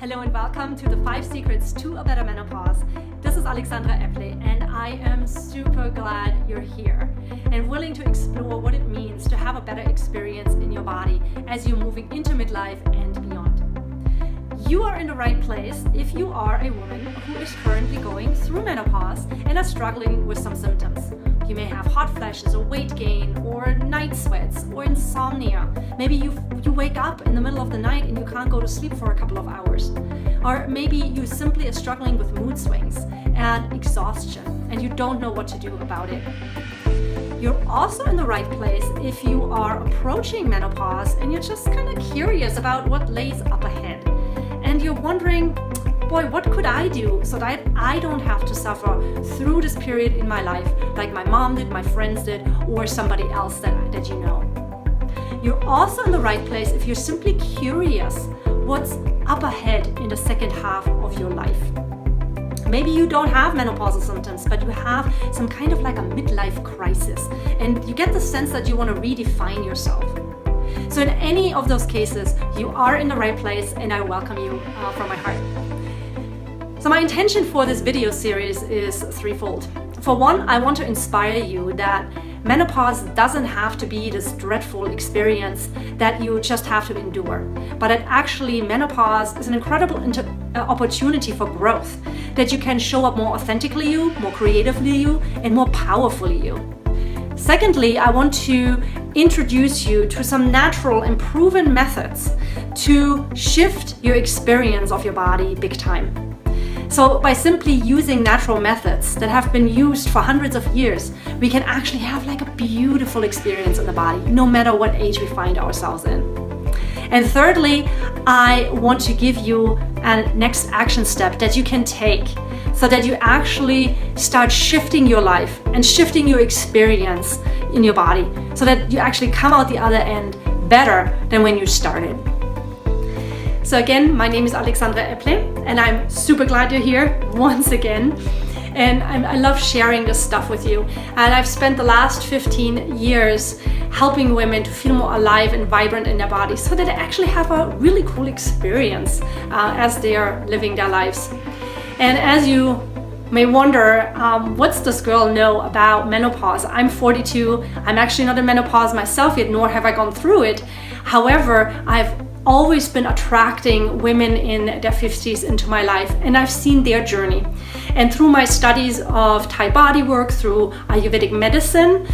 Hello and welcome to the 5 Secrets to a Better Menopause. This is Alexandra Epple and I am super glad you're here and willing to explore what it means to have a better experience in your body as you're moving into midlife and beyond. You are in the right place if you are a woman who is currently going through menopause and are struggling with some symptoms. You may have hot flashes or weight gain or night sweats or insomnia. Maybe you wake up in the middle of the night and you can't go to sleep for a couple of hours. Or maybe you simply are struggling with mood swings and exhaustion and you don't know what to do about it. You're also in the right place if you are approaching menopause and you're just kind of curious about what lays up ahead. And you're wondering, boy, what could I do so that I don't have to suffer through this period in my life like my mom did, my friends did, or somebody else that you know. You're also in the right place if you're simply curious what's up ahead in the second half of your life. Maybe you don't have menopausal symptoms, but you have some kind of like a midlife crisis, and you get the sense that you want to redefine yourself. So in any of those cases, you are in the right place, and I welcome you from my heart. So my intention for this video series is threefold. For one, I want to inspire you that menopause doesn't have to be this dreadful experience that you just have to endure, but that actually menopause is an incredible opportunity for growth, that you can show up more authentically you, more creatively you, and more powerfully you. Secondly, I want to introduce you to some natural and proven methods to shift your experience of your body big time. So by simply using natural methods that have been used for hundreds of years, we can actually have like a beautiful experience in the body, no matter what age we find ourselves in. And thirdly, I want to give you a next action step that you can take so that you actually start shifting your life and shifting your experience in your body so that you actually come out the other end better than when you started. So again, my name is Alexandra Epple and I'm super glad you're here once again. And I love sharing this stuff with you. And I've spent the last 15 years helping women to feel more alive and vibrant in their bodies so that they actually have a really cool experience as they are living their lives. And as you may wonder, what's this girl know about menopause? I'm 42. I'm actually not in menopause myself yet, nor have I gone through it. However, I've always been attracting women in their 50s into my life, and I've seen their journey. And through my studies of Thai body work, through Ayurvedic medicine,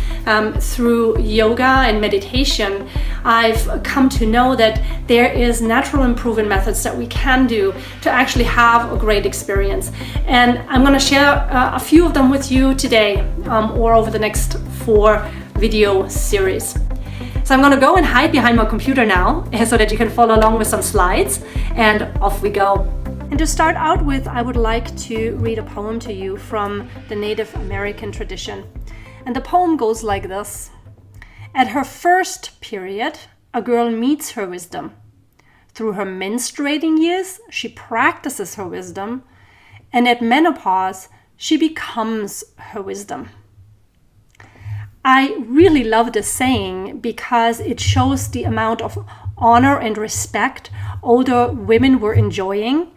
through yoga and meditation, I've come to know that there is natural and proven methods that we can do to actually have a great experience. And I'm going to share a few of them with you today or over the next 4 video series. So I'm going to go and hide behind my computer now so that you can follow along with some slides, and off we go. And to start out with, I would like to read a poem to you from the Native American tradition. And the poem goes like this. At her first period, a girl meets her wisdom. Through her menstruating years, she practices her wisdom. And at menopause, she becomes her wisdom. I really love this saying because it shows the amount of honor and respect older women were enjoying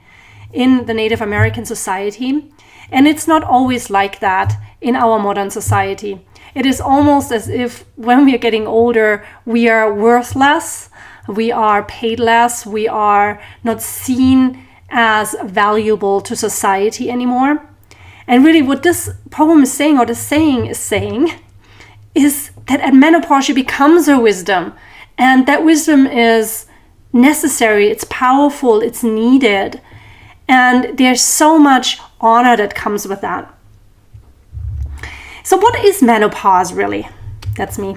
in the Native American society. And it's not always like that in our modern society. It is almost as if when we are getting older, we are worth less, we are paid less, we are not seen as valuable to society anymore. And really what this poem is saying, or the saying is saying, is that at menopause she becomes her wisdom, and that wisdom is necessary, it's powerful, it's needed, and there's so much honor that comes with that. So what is menopause really? That's me.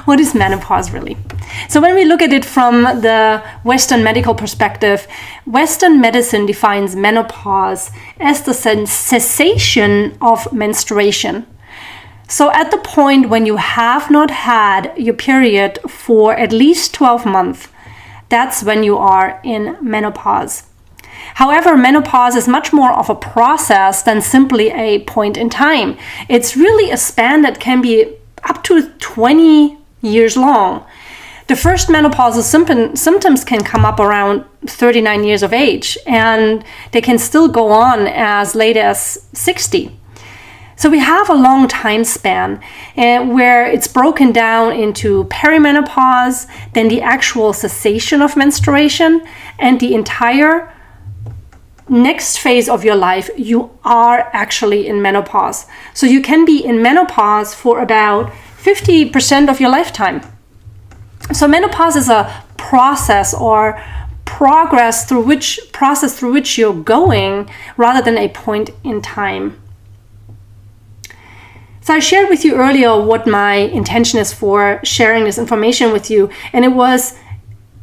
What is menopause really? So when we look at it from the Western medical perspective, Western medicine defines menopause as the cessation of menstruation. So at the point when you have not had your period for at least 12 months, that's when you are in menopause. However, menopause is much more of a process than simply a point in time. It's really a span that can be up to 20 years long. The first menopausal symptoms can come up around 39 years of age, and they can still go on as late as 60. So we have a long time span where it's broken down into perimenopause, then the actual cessation of menstruation, and the entire next phase of your life, you are actually in menopause. So you can be in menopause for about 50% of your lifetime. So menopause is a process or process through which you're going rather than a point in time. So I shared with you earlier what my intention is for sharing this information with you, and it was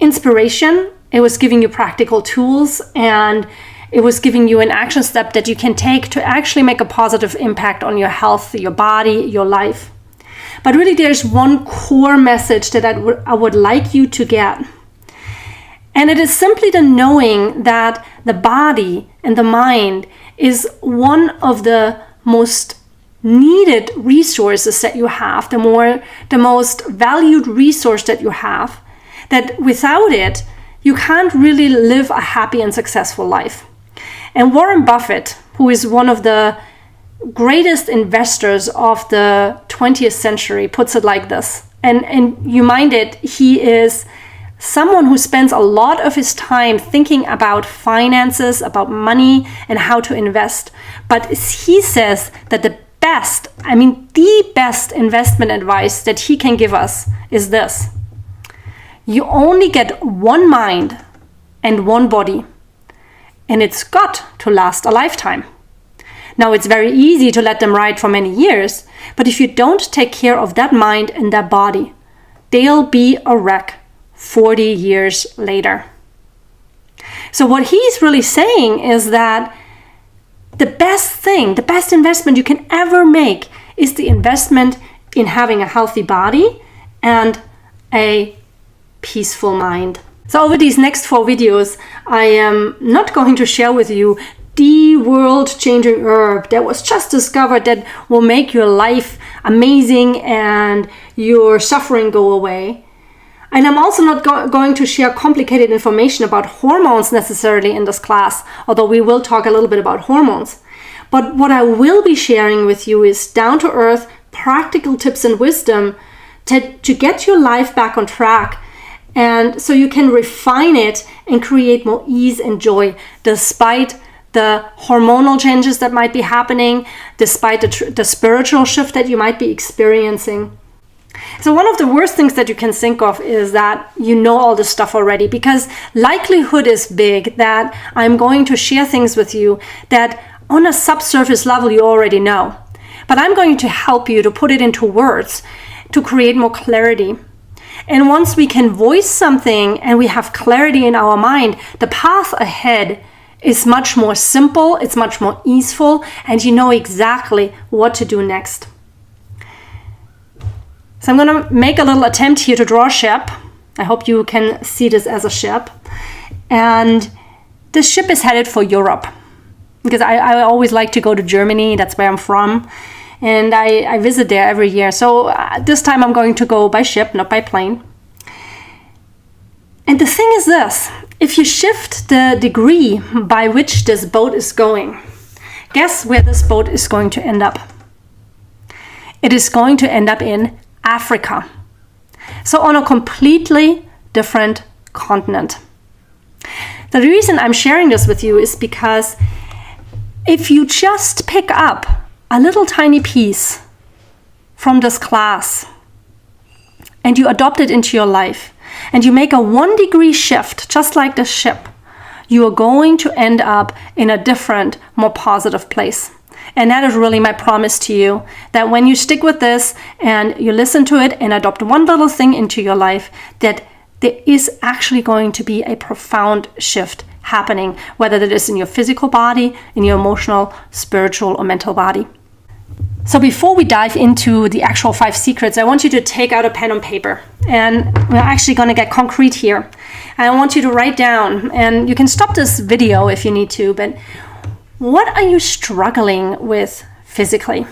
inspiration. It was giving you practical tools, and it was giving you an action step that you can take to actually make a positive impact on your health, your body, your life. But really, there's one core message that I would like you to get. And it is simply the knowing that the body and the mind is one of the most needed resources that you have, the most valued resource that you have, that without it, you can't really live a happy and successful life. And Warren Buffett, who is one of the greatest investors of the 20th century, puts it like this. And you mind it, he is someone who spends a lot of his time thinking about finances, about money, and how to invest. But he says that the best investment advice that he can give us is this: you only get one mind and one body, and it's got to last a lifetime. Now, it's very easy to let them ride for many years, but if you don't take care of that mind and that body, they'll be a wreck 40 years later. So what he's really saying is that the best investment you can ever make is the investment in having a healthy body and a peaceful mind. So over these next 4 videos, I am not going to share with you the world-changing herb that was just discovered that will make your life amazing and your suffering go away. And I'm also not going to share complicated information about hormones necessarily in this class, although we will talk a little bit about hormones. But what I will be sharing with you is down-to-earth, practical tips and wisdom to get your life back on track, and so you can refine it and create more ease and joy despite the hormonal changes that might be happening, despite the spiritual shift that you might be experiencing. So one of the worst things that you can think of is that you know all this stuff already, because likelihood is big that I'm going to share things with you that on a subsurface level you already know. But I'm going to help you to put it into words to create more clarity. And once we can voice something and we have clarity in our mind, the path ahead is much more simple, it's much more easeful, and you know exactly what to do next. So I'm going to make a little attempt here to draw a ship. I hope you can see this as a ship. And this ship is headed for Europe, because I always like to go to Germany. That's where I'm from. And I visit there every year. So this time I'm going to go by ship, not by plane. And the thing is this: if you shift the degree by which this boat is going, guess where this boat is going to end up? It is going to end up in Africa. So on a completely different continent. The reason I'm sharing this with you is because if you just pick up a little tiny piece from this class and you adopt it into your life, and you make a 1 degree shift, just like the ship, you are going to end up in a different, more positive place. And that is really my promise to you, that when you stick with this and you listen to it and adopt one little thing into your life, that there is actually going to be a profound shift happening, whether that is in your physical body, in your emotional, spiritual, or mental body. So before we dive into the actual 5 secrets, I want you to take out a pen and paper. And we're actually going to get concrete here. And I want you to write down, and you can stop this video if you need to, but what are you struggling with physically?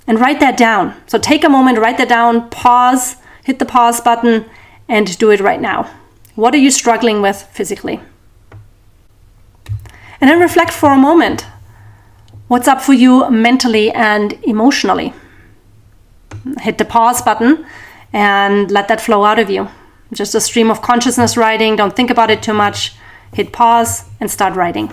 And write that down. So take a moment, write that down, pause, hit the pause button, and do it right now. What are you struggling with physically? And then reflect for a moment. What's up for you mentally and emotionally? Hit the pause button and let that flow out of you. Just a stream of consciousness writing. Don't think about it too much. Hit pause and start writing.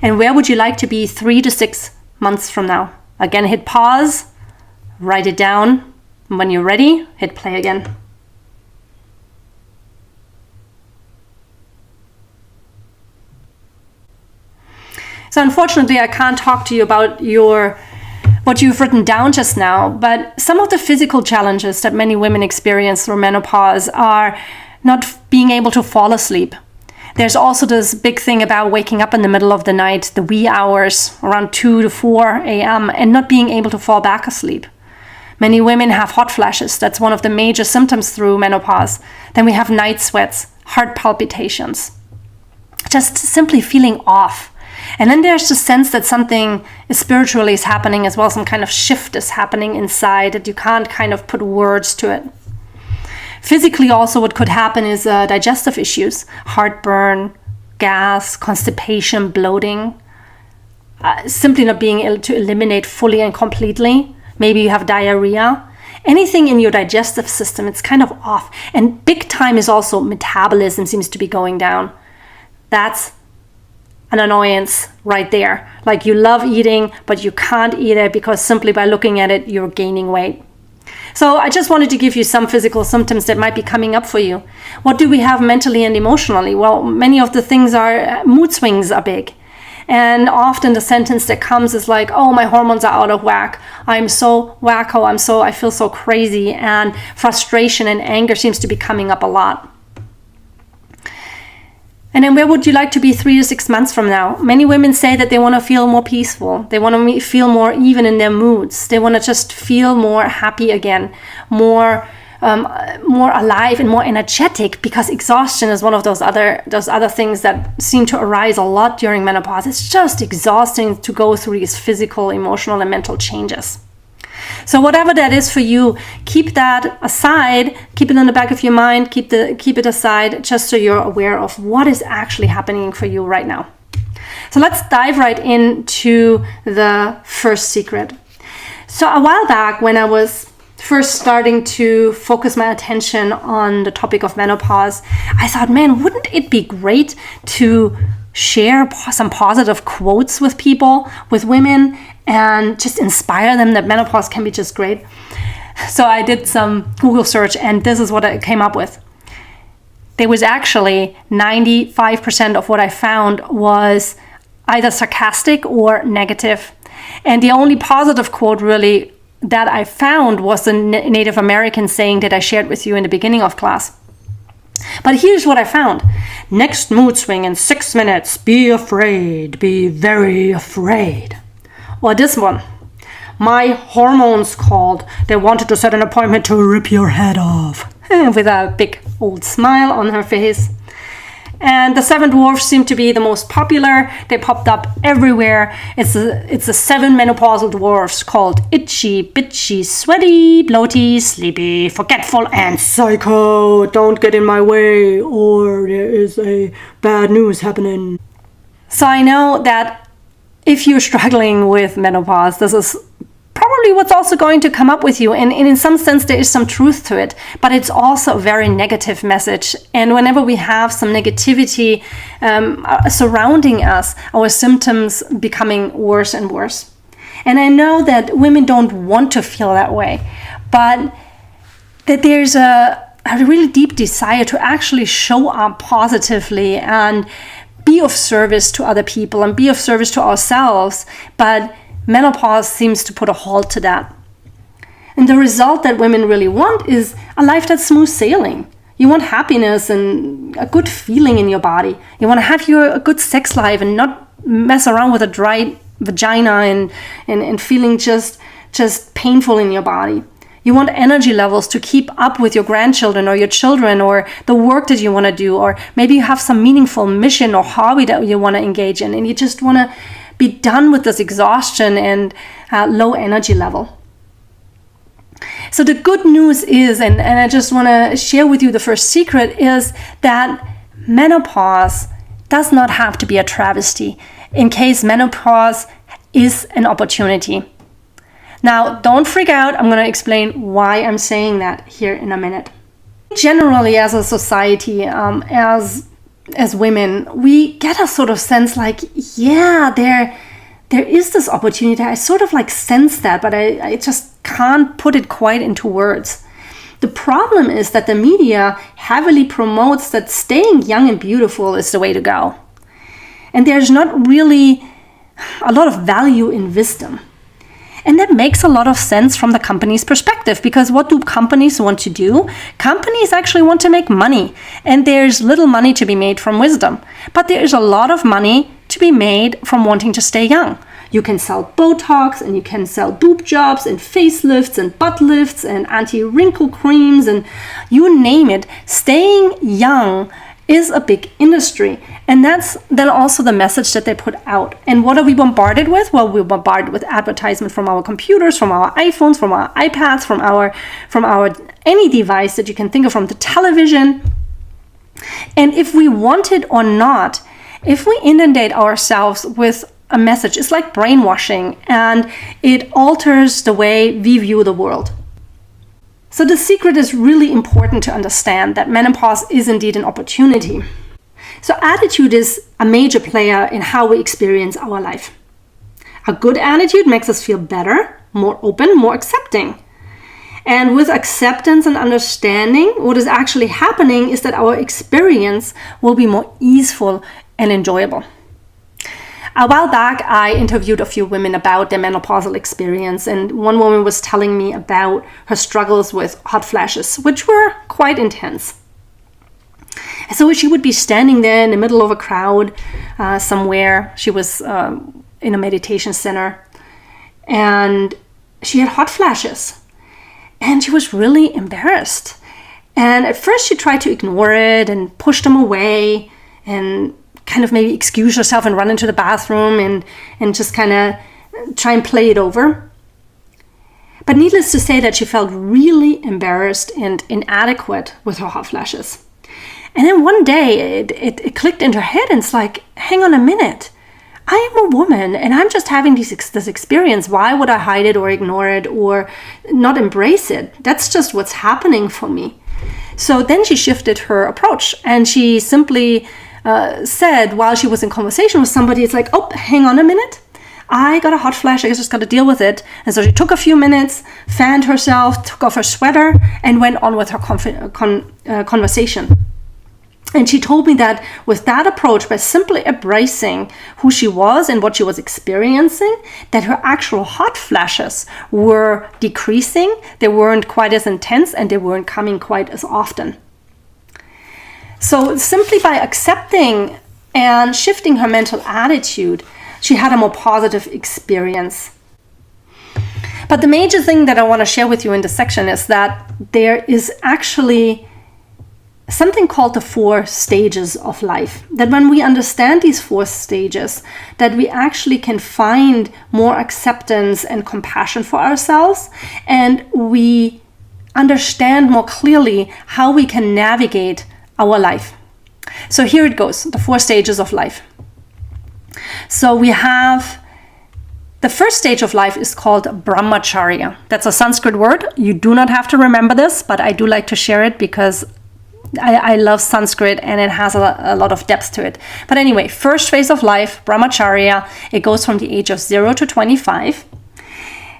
And where would you like to be 3 to 6 months from now? Again, hit pause, write it down. And when you're ready, hit play again. So unfortunately, I can't talk to you about what you've written down just now, but some of the physical challenges that many women experience through menopause are not being able to fall asleep. There's also this big thing about waking up in the middle of the night, the wee hours, around 2 to 4 a.m., and not being able to fall back asleep. Many women have hot flashes. That's one of the major symptoms through menopause. Then we have night sweats, heart palpitations, just simply feeling off. And then there's the sense that something spiritually is happening as well. Some kind of shift is happening inside that you can't kind of put words to it. Physically also what could happen is digestive issues, heartburn, gas, constipation, bloating, simply not being able to eliminate fully and completely. Maybe you have diarrhea. Anything in your digestive system, it's kind of off. And big time is also metabolism seems to be going down. That's an annoyance right there. Like you love eating, but you can't eat it because simply by looking at it, you're gaining weight. So I just wanted to give you some physical symptoms that might be coming up for you. What do we have mentally and emotionally? Well, many of the things are mood swings are big. And often the sentence that comes is like, oh, my hormones are out of whack. I'm so wacko. I feel so crazy. And frustration and anger seems to be coming up a lot. And then where would you like to be 3 to 6 months from now? Many women say that they want to feel more peaceful. They want to feel more even in their moods. They want to just feel more happy again, more alive and more energetic, because exhaustion is one of those other things that seem to arise a lot during menopause. It's just exhausting to go through these physical, emotional, and mental changes. So whatever that is for you, keep that aside, keep it in the back of your mind, keep it aside, just so you're aware of what is actually happening for you right now. So let's dive right into the first secret. So a while back, when I was first starting to focus my attention on the topic of menopause, I thought, man, wouldn't it be great to share some positive quotes with people, with women, and just inspire them that menopause can be just great. So I did some Google search, and this is what I came up with. There was actually 95% of what I found was either sarcastic or negative. And the only positive quote really that I found was the Native American saying that I shared with you in the beginning of class. But here's what I found. Next mood swing in 6 minutes. Be afraid. Be very afraid. Or this one. My hormones called. They wanted to set an appointment to rip your head off. With a big old smile on her face. And the 7 dwarfs seem to be the most popular. They popped up everywhere. It's the 7 menopausal dwarfs called itchy, bitchy, sweaty, bloaty, sleepy, forgetful, and psycho. Don't get in my way, or there is a bad news happening. So I know that if you're struggling with menopause, this is probably what's also going to come up with you. And in some sense, there is some truth to it, but it's also a very negative message. And whenever we have some negativity surrounding us, our symptoms becoming worse and worse. And I know that women don't want to feel that way, but that there's a really deep desire to actually show up positively and be of service to other people and be of service to ourselves. But menopause seems to put a halt to that. And the result that women really want is a life that's smooth sailing. You want happiness and a good feeling in your body. You want to have a good sex life and not mess around with a dry vagina and feeling just painful in your body. You want energy levels to keep up with your grandchildren or your children or the work that you want to do, or maybe you have some meaningful mission or hobby that you want to engage in, and you just want to be done with this exhaustion and low energy level. So the good news is, and I just want to share with you the first secret, is that menopause does not have to be a travesty in case menopause is an opportunity. Now, don't freak out. I'm going to explain why I'm saying that here in a minute. Generally, as a society, as women, we get a sort of sense like, yeah, there is this opportunity. I sort of like sense that, but I just can't put it quite into words. The problem is that the media heavily promotes that staying young and beautiful is the way to go. And there's not really a lot of value in wisdom. And that makes a lot of sense from the company's perspective, because what do companies want to do? Companies actually want to make money, and there's little money to be made from wisdom. But there is a lot of money to be made from wanting to stay young. You can sell Botox, and you can sell boob jobs and facelifts and butt lifts and anti-wrinkle creams, and you name it. Staying young is a big industry. And that's then also the message that they put out. And what are we bombarded with? Well, we're bombarded with advertisement from our computers, from our iPhones, from our iPads, from our any device that you can think of, from the television. And if we want it or not, if we inundate ourselves with a message, it's like brainwashing, and it alters the way we view the world. So the secret is really important to understand, that menopause is indeed an opportunity. So attitude is a major player in how we experience our life. A good attitude makes us feel better, more open, more accepting. And with acceptance and understanding, what is actually happening is that our experience will be more easeful and enjoyable. A while back, I interviewed a few women about their menopausal experience, and one woman was telling me about her struggles with hot flashes, which were quite intense. So she would be standing there in the middle of a crowd somewhere. She was in a meditation center, and she had hot flashes, and she was really embarrassed. And at first she tried to ignore it and push them away and kind of maybe excuse herself and run into the bathroom and just kind of try and play it over. But needless to say that she felt really embarrassed and inadequate with her hot flashes. And then one day it clicked into her head, and it's like, hang on a minute. I am a woman and I'm just having this experience. Why would I hide it or ignore it or not embrace it? That's just what's happening for me. So then she shifted her approach, and she simply said, while she was in conversation with somebody, it's like, oh, hang on a minute. I got a hot flash. I just got to deal with it. And so she took a few minutes, fanned herself, took off her sweater, and went on with her conversation. And she told me that with that approach, by simply embracing who she was and what she was experiencing, that her actual hot flashes were decreasing. They weren't quite as intense, and they weren't coming quite as often. So simply by accepting and shifting her mental attitude, she had a more positive experience. But the major thing that I want to share with you in this section is that there is actually something called the 4 stages of life. That when we understand these 4 stages, that we actually can find more acceptance and compassion for ourselves, and we understand more clearly how we can navigate our life. So here it goes, the 4 stages of life. So we have the first stage of life is called brahmacharya. That's a Sanskrit word. You do not have to remember this, but I do like to share it because I love Sanskrit and it has a lot of depth to it. But anyway, first phase of life, brahmacharya, it goes from the age of 0 to 25.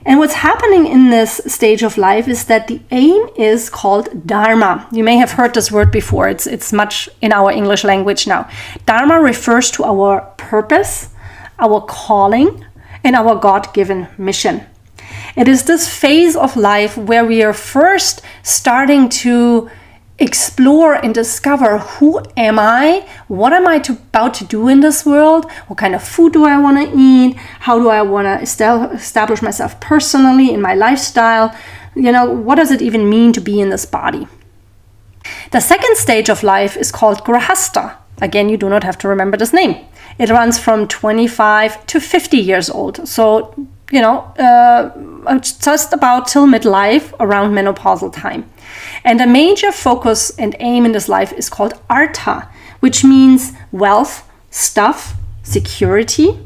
And what's happening in this stage of life is that the aim is called dharma. You may have heard this word before. It's much in our English language now. Dharma refers to our purpose, our calling, and our God-given mission. It is this phase of life where we are first starting to explore and discover, who am I? What am I about to do in this world? What kind of food do I want to eat? How do I want to establish myself personally in my lifestyle? What does it even mean to be in this body? The second stage of life is called grahastha. Again, you do not have to remember this name. It runs from 25 to 50 years old. So just about till midlife, around menopausal time. And a major focus and aim in this life is called artha, which means wealth, stuff, security.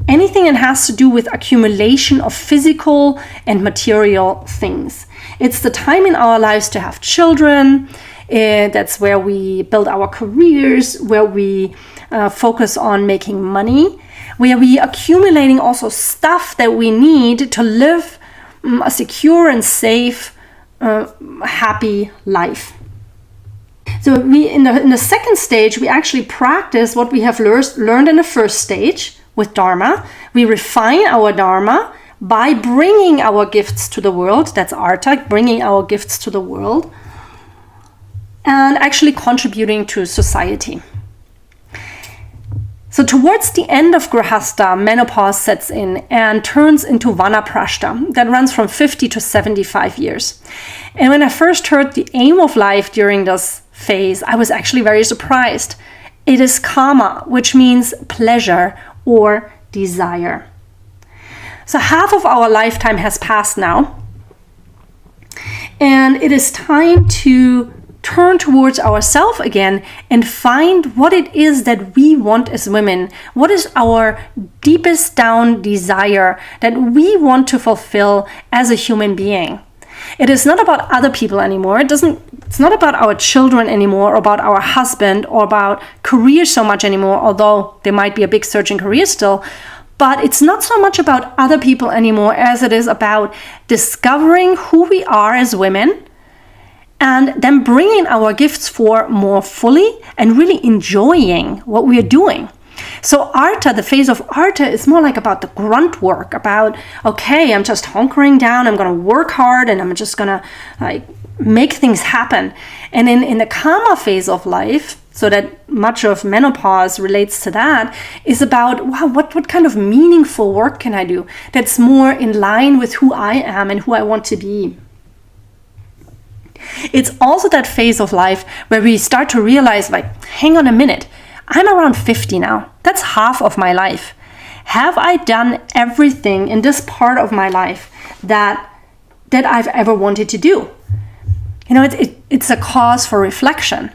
Anything that has to do with accumulation of physical and material things. It's the time in our lives to have children. That's where we build our careers, where we focus on making money, where we accumulating also stuff that we need to live a secure and safe, happy life. So we in the second stage, we actually practice what we have learned in the first stage with Dharma. We refine our Dharma by bringing our gifts to the world. That's Artha, bringing our gifts to the world and actually contributing to society. So towards the end of Grihastha, menopause sets in and turns into Vanaprastha. That runs from 50 to 75 years. And when I first heard the aim of life during this phase, I was actually very surprised. It is Kama, which means pleasure or desire. So half of our lifetime has passed now. And it is time to turn towards ourselves again and find what it is that we want as women. What is our deepest down desire that we want to fulfill as a human being? It is not about other people anymore. It's not about our children anymore, or about our husband, or about career so much anymore, although there might be a big surge in career still. But it's not so much about other people anymore as it is about discovering who we are as women and then bringing our gifts forth more fully and really enjoying what we are doing. So Artha, the phase of Artha, is more like about the grunt work, about, okay, I'm just hunkering down, I'm going to work hard, and I'm just going to make things happen. And in the Kama phase of life, so that much of menopause relates to that, is about, wow, what kind of meaningful work can I do that's more in line with who I am and who I want to be. It's also that phase of life where we start to realize, hang on a minute, I'm around 50 now. That's half of my life. Have I done everything in this part of my life that I've ever wanted to do? It's a cause for reflection.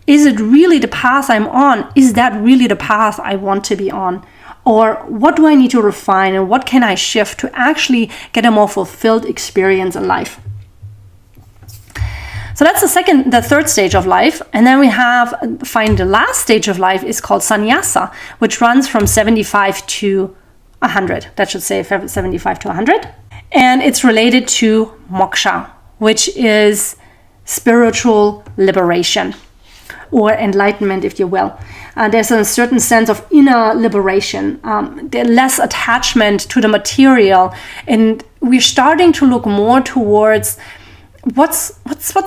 Is it really the path I'm on? Is that really the path I want to be on? Or what do I need to refine, and what can I shift to actually get a more fulfilled experience in life? So that's the third stage of life. And then we find the last stage of life is called sannyasa, which runs from 75 to 100. That should say 75 to 100. And it's related to moksha, which is spiritual liberation or enlightenment, if you will. There's a certain sense of inner liberation. There's less attachment to the material. And we're starting to look more towards what's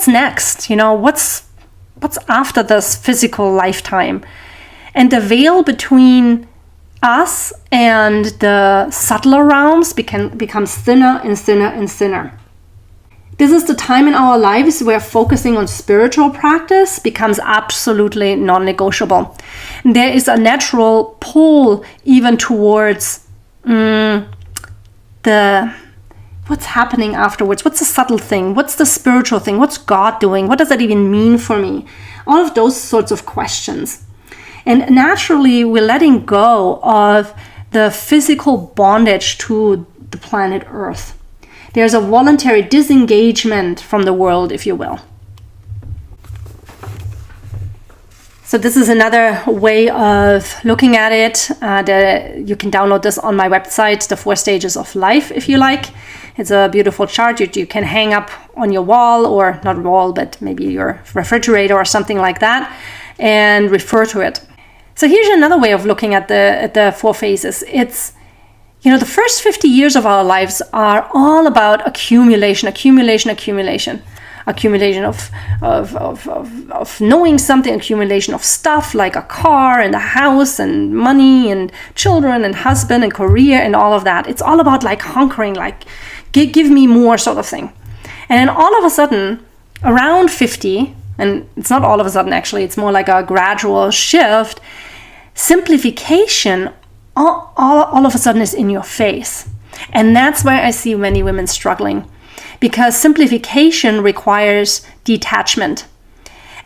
next, what's after this physical lifetime. And the veil between us and the subtler realms becomes thinner and thinner and thinner. This is the time in our lives where focusing on spiritual practice becomes absolutely non-negotiable. There is a natural pull even towards what's happening afterwards? What's the subtle thing? What's the spiritual thing? What's God doing? What does that even mean for me? All of those sorts of questions. And naturally, we're letting go of the physical bondage to the planet Earth. There's a voluntary disengagement from the world, if you will. So this is another way of looking at it. You can download this on my website, The 4 Stages of Life, if you like. It's a beautiful chart you can hang up on your wall, or not wall, but maybe your refrigerator or something like that, and refer to it. So here's another way of looking at the 4 phases. It's, the first 50 years of our lives are all about accumulation of knowing something, accumulation of stuff like a car and a house and money and children and husband and career and all of that. It's all about hunkering, give me more sort of thing. And then all of a sudden, around 50, and it's not all of a sudden actually, it's more like a gradual shift, simplification all of a sudden is in your face. And that's where I see many women struggling, because simplification requires detachment.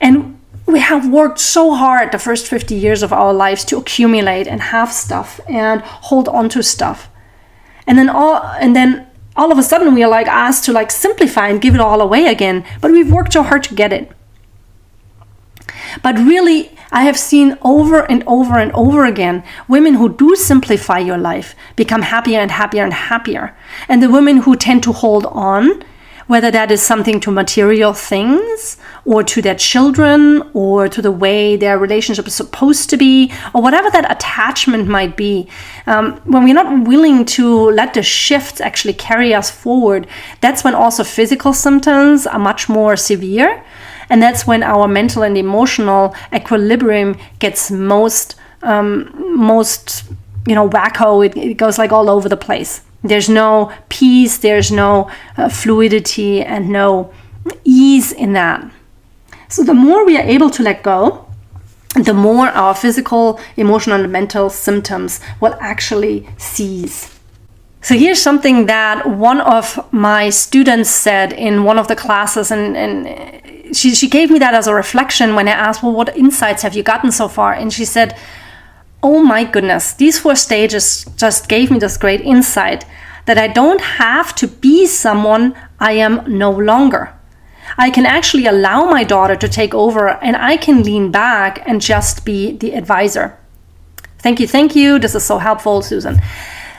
And we have worked so hard the first 50 years of our lives to accumulate and have stuff and hold on to stuff. And then all of a sudden we are like asked to like simplify and give it all away again. But we've worked so hard to get it. But really, I have seen over and over and over again, women who do simplify your life become happier and happier and happier. And the women who tend to hold on, whether that is something to material things or to their children or to the way their relationship is supposed to be, or whatever that attachment might be, when we're not willing to let the shifts actually carry us forward, that's when also physical symptoms are much more severe. And that's when our mental and emotional equilibrium gets most wacko. It goes like all over the place. There's no peace, there's no fluidity and no ease in that. So the more we are able to let go, the more our physical, emotional, and mental symptoms will actually cease. So here's something that one of my students said in one of the classes, and she gave me that as a reflection when I asked, well, what insights have you gotten so far? And she said, oh my goodness, these 4 stages just gave me this great insight that I don't have to be someone I am no longer. I can actually allow my daughter to take over, and I can lean back and just be the advisor. Thank you. This is so helpful, Susan.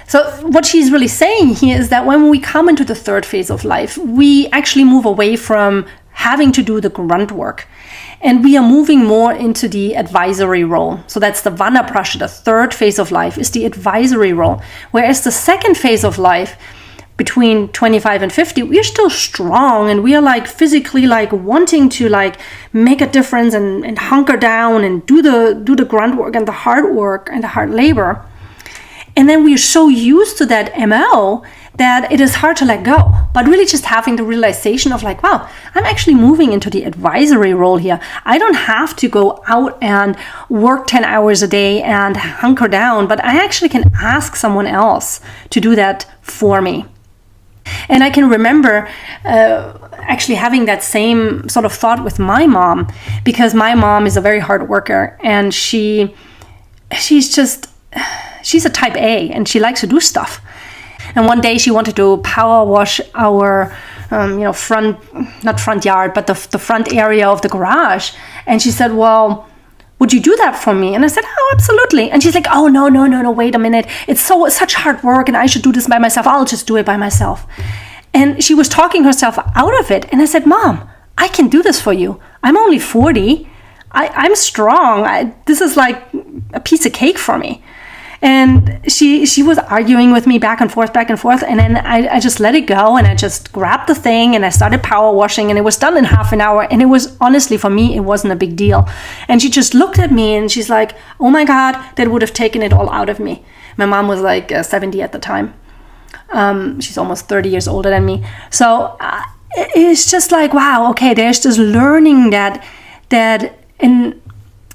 So what she's really saying here is that when we come into the 3rd phase of life, we actually move away from having to do the grunt work. And we are moving more into the advisory role. So that's the Vanaprasha, the 3rd phase of life, is the advisory role. Whereas the 2nd phase of life, between 25 and 50, we are still strong and we are like physically like wanting to like make a difference and hunker down and do the grunt work and the hard work and the hard labor. And then we're so used to that MO that it is hard to let go. But really just having the realization of like, wow, I'm actually moving into the advisory role here. I don't have to go out and work 10 hours a day and hunker down, but I actually can ask someone else to do that for me. And I can remember actually having that same sort of thought with my mom, because my mom is a very hard worker, and she's a type A, and she likes to do stuff. And one day she wanted to power wash our not front yard, but the front area of the garage. And she said, well, would you do that for me? And I said, oh, absolutely. And she's like, oh, no, wait a minute. It's such hard work and I should do this by myself. I'll just do it by myself. And she was talking herself out of it. And I said, Mom, I can do this for you. I'm only 40. I'm strong. This is like a piece of cake for me. And she was arguing with me back and forth. And then I just let it go, and I just grabbed the thing and I started power washing, and it was done in half an hour. And it was, honestly, for me, it wasn't a big deal. And she just looked at me and she's like, oh my God, that would have taken it all out of me. My mom was like 70 at the time. She's almost 30 years older than me. So it's just like, wow, okay, there's this learning that an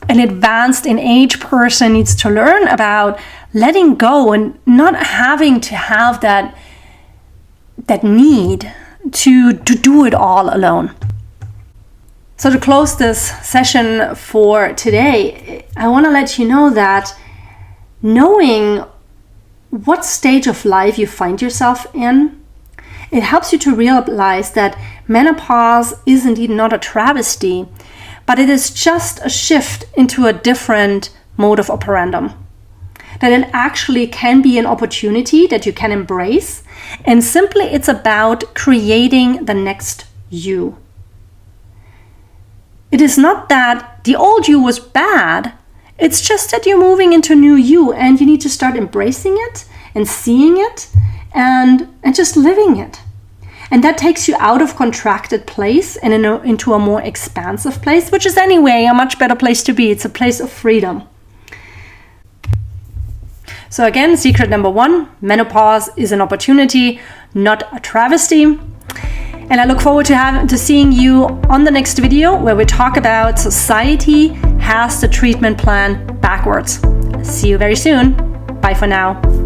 advanced in age person needs to learn about letting go and not having to have that need to do it all alone. So to close this session for today, I want to let you know that knowing what stage of life you find yourself in, it helps you to realize that menopause is indeed not a travesty, but it is just a shift into a different mode of operandum. That it actually can be an opportunity that you can embrace, and simply it's about creating the next you. It is not that the old you was bad, it's just that you're moving into new you, and you need to start embracing it and seeing it and just living it. And that takes you out of contracted place and into a more expansive place, which is anyway a much better place to be. It's a place of freedom. So again, secret number 1, menopause is an opportunity, not a travesty. And I look forward to seeing you on the next video, where we talk about society has the treatment plan backwards. See you very soon. Bye for now.